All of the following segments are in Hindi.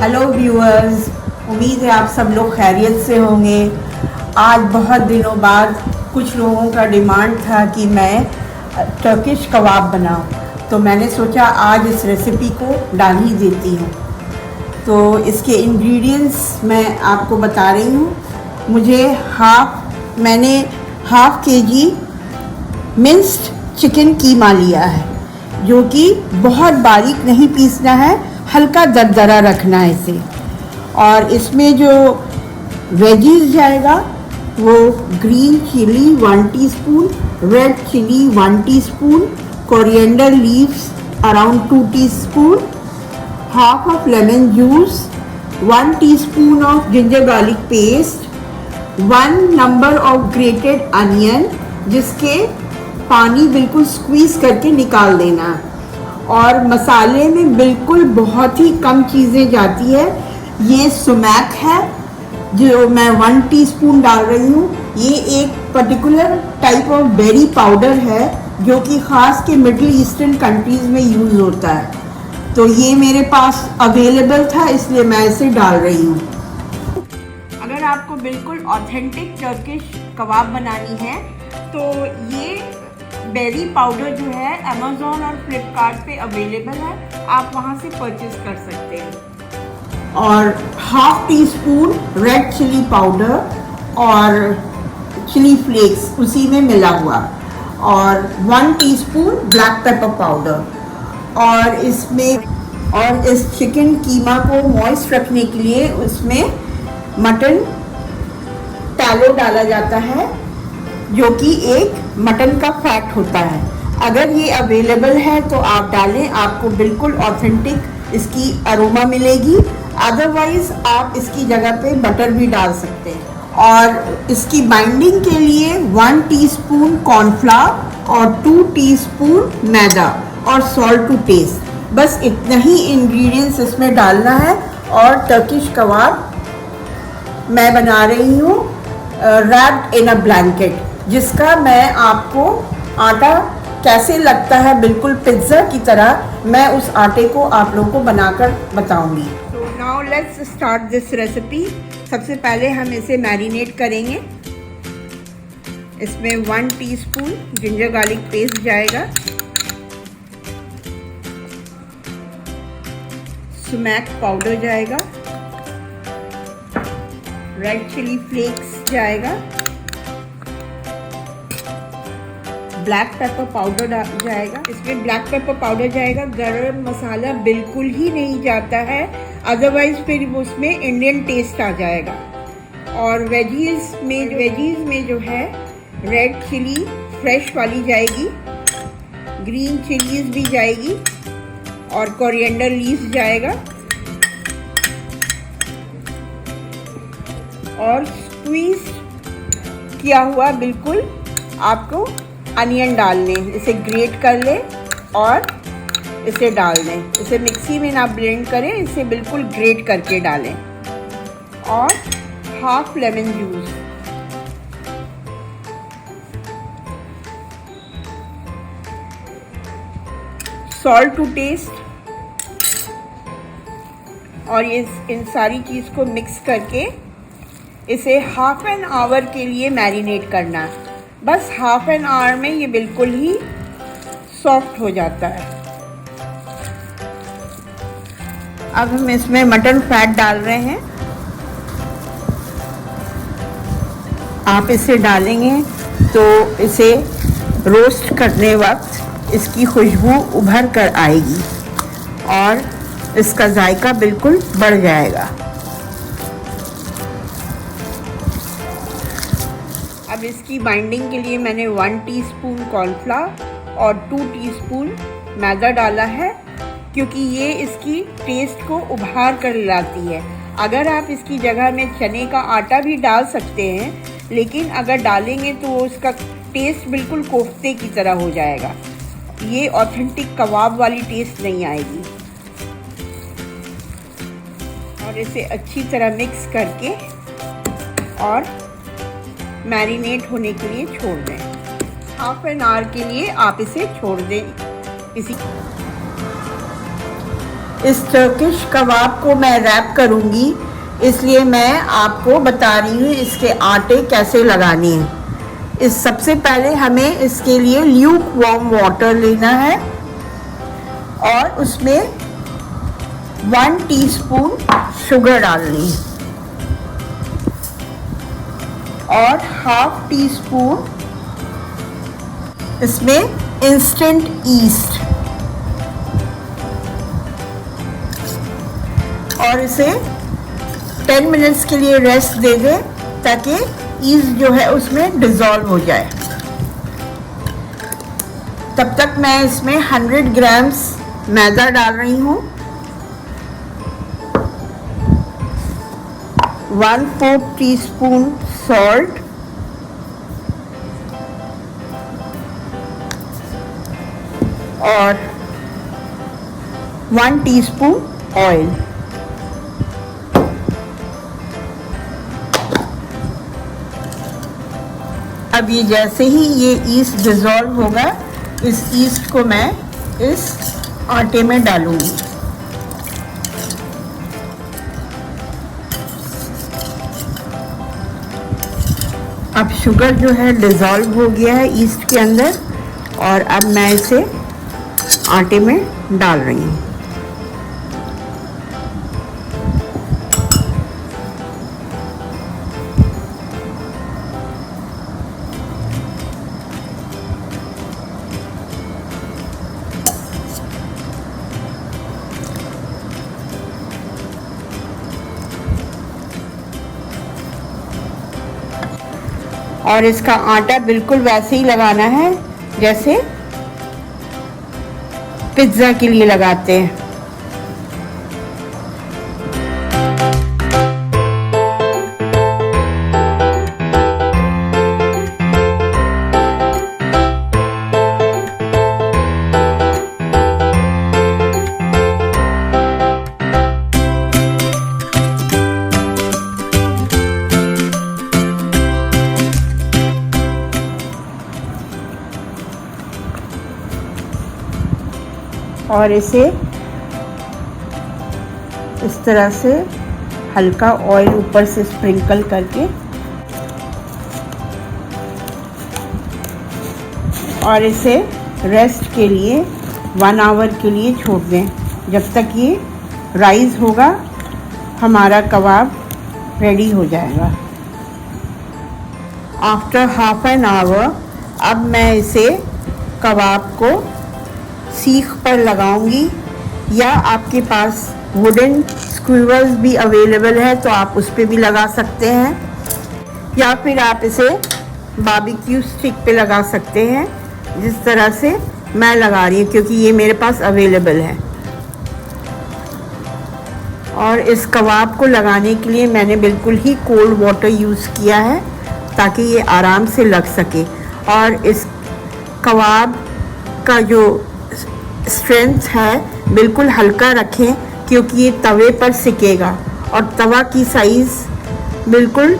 हेलो व्यूअर्स, उम्मीद है आप सब लोग खैरियत से होंगे। आज बहुत दिनों बाद कुछ लोगों का डिमांड था कि मैं टर्किश कबाब बनाऊं, तो मैंने सोचा आज इस रेसिपी को डाल ही देती हूं। तो इसके इंग्रेडिएंट्स मैं आपको बता रही हूं। मैंने हाफ केजी मिंस्ड चिकन कीमा लिया है, जो कि बहुत बारीक नहीं पीसना है, हल्का दरदरा रखना है इसे। और इसमें जो वेजीज जाएगा वो green chilli 1 teaspoon, red chilli 1 teaspoon, coriander leaves around 2 teaspoon, half of lemon juice, 1 teaspoon of ginger garlic paste, 1 number of grated onion जिसके पानी बिल्कुल स्क्वीज़ करके निकाल देना। और मसाले में बिल्कुल बहुत ही कम चीज़ें जाती है। ये सुमैक है जो मैं 1 टीस्पून डाल रही हूँ। ये एक particular type of berry powder है जो कि ख़ास के मिडिल ईस्टर्न कंट्रीज़ में यूज़ होता है। तो ये मेरे पास अवेलेबल था, इसलिए मैं इसे डाल रही हूँ। अगर आपको बिल्कुल ऑथेंटिक टर्किश कबाब बनानी है तो ये बेरी पाउडर जो है अमेज़ॉन और फ्लिपकार्ट पे अवेलेबल है, आप वहाँ से परचेज कर सकते हैं। और half teaspoon red chilli powder और चिली फ्लेक्स उसी में मिला हुआ, और 1 टीस्पून ब्लैक पेपर पाउडर। और इस चिकन कीमा को मॉइस्ट रखने के लिए उसमें मटन टैलो डाला जाता है, जो कि एक मटन का फैट होता है। अगर ये अवेलेबल है तो आप डालें, आपको बिल्कुल ऑथेंटिक इसकी अरोमा मिलेगी। अदरवाइज़ आप इसकी जगह पे बटर भी डाल सकते हैं। और इसकी बाइंडिंग के लिए 1 टीस्पून कॉर्नफ्लावर और 2 टीस्पून मैदा और सॉल्ट टू टेस्ट। बस इतना ही इंग्रेडिएंट्स इसमें डालना है। और टर्किश कबाब मैं बना रही हूँ रैप्ड इन अ ब्लैंकेट, जिसका मैं आपको आटा कैसे लगता है बिल्कुल पिज्ज़ा की तरह, मैं उस आटे को आप लोगों को बनाकर बताऊंगी। तो now let's start this recipe. सबसे पहले हम इसे मैरिनेट करेंगे। इसमें 1 टीस्पून जिंजर गार्लिक पेस्ट जाएगा, सुमैक पाउडर जाएगा, रेड चिली फ्लेक्स जाएगा, ब्लैक पेपर पाउडर जाएगा। इसमें ब्लैक पेपर पाउडर जाएगा, गरम मसाला बिल्कुल ही नहीं जाता है, अदरवाइज फिर उसमें इंडियन टेस्ट आ जाएगा। और वेजीज में जो है रेड चिली फ्रेश वाली जाएगी, ग्रीन चिलीज भी जाएगी, और कोरिएंडर लीव्स जाएगा, और स्क्वीज किया हुआ बिल्कुल आपको अनियन डालने, इसे ग्रेट कर लें और इसे डाल दें। इसे मिक्सी में ना ब्लेंड करें, इसे बिल्कुल ग्रेट करके डालें। और half lemon juice, salt to taste, और ये इन सारी चीज़ को मिक्स करके इसे हाफ एन आवर के लिए मैरिनेट करना है। बस हाफ एन आवर में ये बिल्कुल ही सॉफ्ट हो जाता है। अब हम इसमें मटन फैट डाल रहे हैं। आप इसे डालेंगे तो इसे रोस्ट करने वक्त इसकी खुशबू उभर कर आएगी और इसका जायका बिल्कुल बढ़ जाएगा। अब इसकी बाइंडिंग के लिए मैंने 1 टीस्पून कॉर्नफ्लावर और 2 टीस्पून मैदा डाला है, क्योंकि ये इसकी टेस्ट को उभार कर लाती है। अगर आप इसकी जगह में चने का आटा भी डाल सकते हैं, लेकिन अगर डालेंगे तो उसका टेस्ट बिल्कुल कोफ्ते की तरह हो जाएगा। ये ऑथेंटिक कबाब वाली टेस्ट नहीं आएगी। और इसे अच्छी तरह मिक्स करके और मैरिनेट होने के लिए छोड़ दें। हाफ एन आवर के लिए आप इसे छोड़ दें। इस टर्किश कबाब को मैं रैप करूँगी, इसलिए मैं आपको बता रही हूँ इसके आटे कैसे लगाने हैं। इस सबसे पहले हमें इसके लिए ल्यूक वार्म वाटर लेना है और उसमें 1 टीस्पून शुगर डालनी और ½ टीस्पून इसमें इंस्टेंट ईस्ट और इसे 10 मिनट्स के लिए रेस्ट दे दें ताकि ईस्ट जो है उसमें डिज़ोल्व हो जाए। तब तक मैं इसमें 100 ग्राम्स मैदा डाल रही हूँ, 1/4 टीस्पून सॉल्ट और 1 टीस्पून ऑयल। अब ये जैसे ही ये ईस्ट डिज़ोल्व होगा, इस ईस्ट को मैं इस आटे में डालूंगी। अब शुगर जो है डिज़ोल्व हो गया है ईस्ट के अंदर और अब मैं इसे आटे में डाल रही हूँ। और इसका आटा बिल्कुल वैसे ही लगाना है जैसे पिज्ज़ा के लिए लगाते हैं। और इसे इस तरह से हल्का ऑयल ऊपर से स्प्रिंकल करके और इसे रेस्ट के लिए 1 आवर के लिए छोड़ दें। जब तक ये राइस होगा हमारा कबाब रेडी हो जाएगा। आफ्टर ½ एन आवर अब मैं इसे कबाब को सीख पर लगाऊंगी, या आपके पास वुडन स्क्यूवर्स भी अवेलेबल है तो आप उस पर भी लगा सकते हैं, या फिर आप इसे बारबेक्यू स्टिक पे लगा सकते हैं जिस तरह से मैं लगा रही हूँ, क्योंकि ये मेरे पास अवेलेबल है। और इस कबाब को लगाने के लिए मैंने बिल्कुल ही कोल्ड वाटर यूज़ किया है ताकि ये आराम से लग सके। और इस कबाब का जो स्ट्रेंथ है बिल्कुल हल्का रखें क्योंकि ये तवे पर सिकेगा और तवा की साइज़ बिल्कुल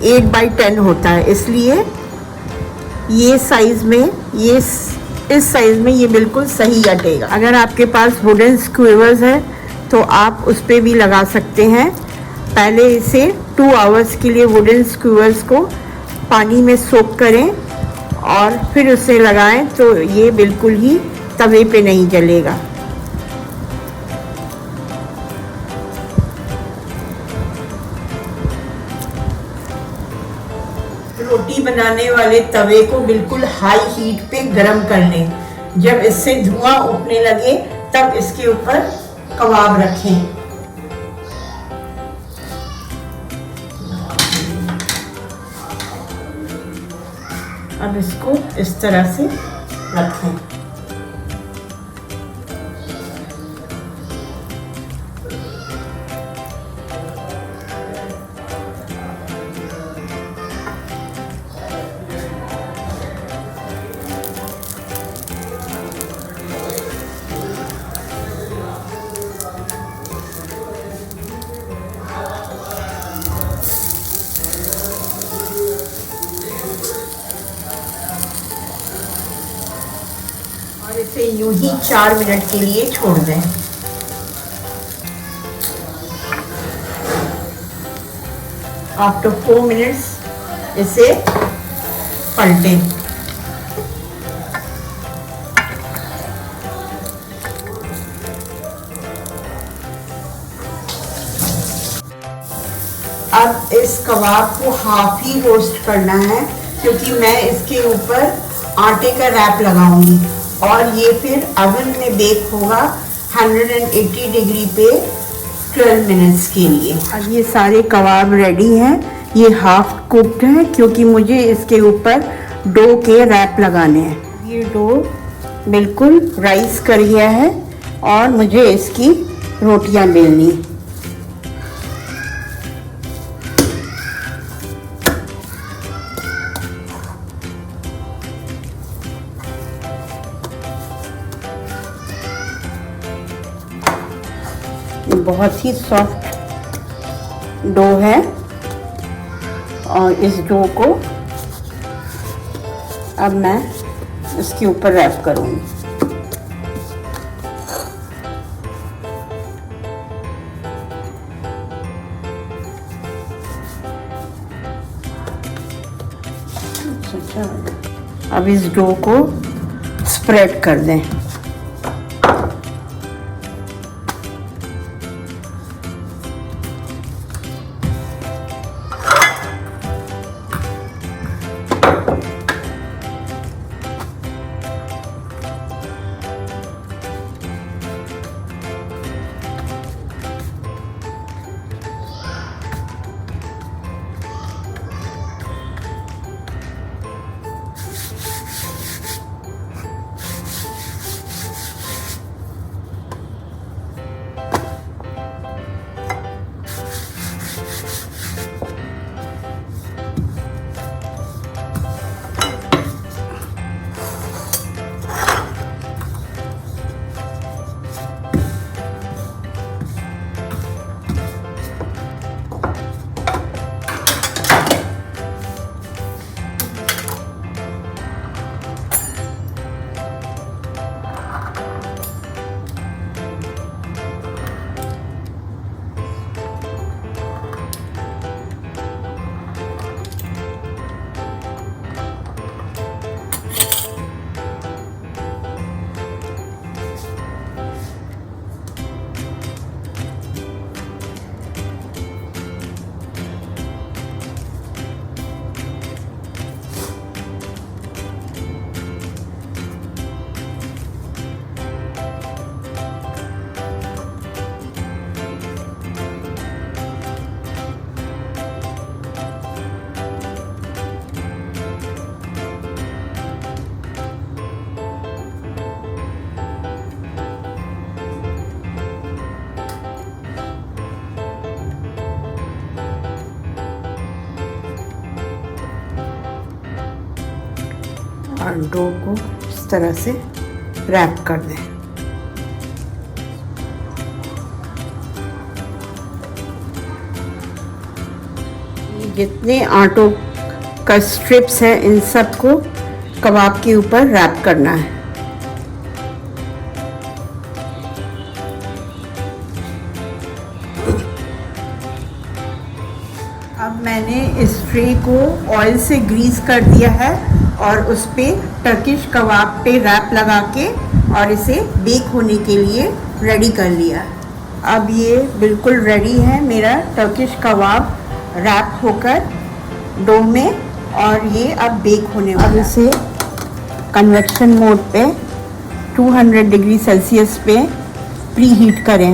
8/10 होता है, इसलिए ये साइज़ में इस साइज़ में ये बिल्कुल सही अटेगा। अगर आपके पास वुडन स्क्यूवर्स है तो आप उस पर भी लगा सकते हैं। पहले इसे 2 आवर्स के लिए वुडन स्क्यूवर्स को पानी में सोक करें और फिर उसे लगाएं तो ये बिल्कुल ही तवे पे नहीं जलेगा। रोटी बनाने वाले तवे को बिल्कुल हाई हीट पे गरम कर लें। जब इससे धुआं उठने लगे तब इसके ऊपर कबाब रखें। अब इसको इस तरह से रखें। और इसे यूं ही 4 मिनट के लिए छोड़ दें। आफ्टर 4 मिनट्स इसे पलटें। अब इस कबाब को हाफ ही रोस्ट करना है, क्योंकि मैं इसके ऊपर आटे का रैप लगाऊंगी और ये फिर अवन में बेक होगा 180 डिग्री पे 12 मिनट्स के लिए। अब ये सारे कबाब रेडी हैं। ये हाफ कुक्ड हैं क्योंकि मुझे इसके ऊपर डो के रैप लगाने हैं। ये डो बिल्कुल राइस कर गया है और मुझे इसकी रोटियां बेलनी। बहुत ही सॉफ्ट डो है और इस डो को अब मैं इसके ऊपर रैप करूंगी। अब इस डो को स्प्रेड कर दें। और डो को इस तरह से रैप कर दें। जितने आटों का स्ट्रिप्स हैं इन सब को कबाब के ऊपर रैप करना है। अब मैंने इस ट्रे को ऑयल से ग्रीस कर दिया है और उस पर टर्किश कबाब पे रैप लगा के और इसे बेक होने के लिए रेडी कर लिया। अब ये बिल्कुल रेडी है मेरा टर्किश कबाब रैप होकर डो में, और ये अब बेक होने वाला। अब इसे कन्वेक्शन मोड पे 200 डिग्री सेल्सियस पे प्री हीट करें।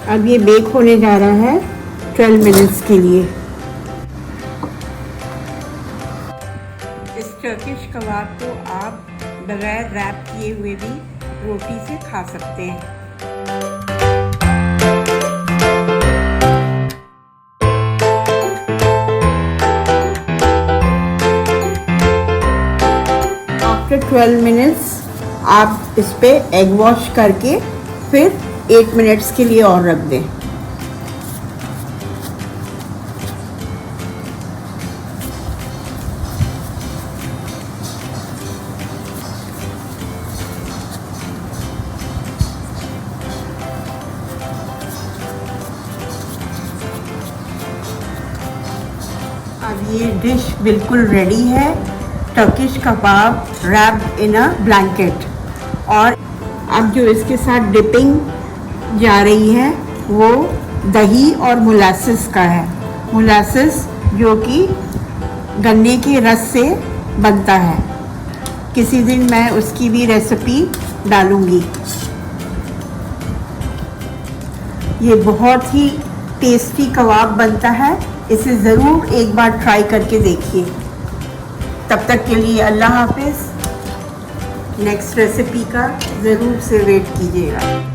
अब ये बेक होने जा रहा है 12 मिनट्स के लिए। इस टर्किश कबाब को आप बगैर रैप किए हुए भी रोटी से खा सकते हैं। आफ्टर 12 मिनट्स आप इस पे एग वॉश करके फिर 8 मिनट्स के लिए और रख दें। अब ये डिश बिल्कुल रेडी है, Turkish kebab wrapped in a blanket. और अब जो इसके साथ डिपिंग जा रही है वो दही और मोलासिस का है। मोलासिस जो कि गन्ने के रस से बनता है। किसी दिन मैं उसकी भी रेसिपी डालूंगी। ये बहुत ही टेस्टी कबाब बनता है, इसे ज़रूर एक बार ट्राई करके देखिए। तब तक के लिए अल्लाह हाफिज़। नेक्स्ट रेसिपी का ज़रूर से वेट कीजिएगा।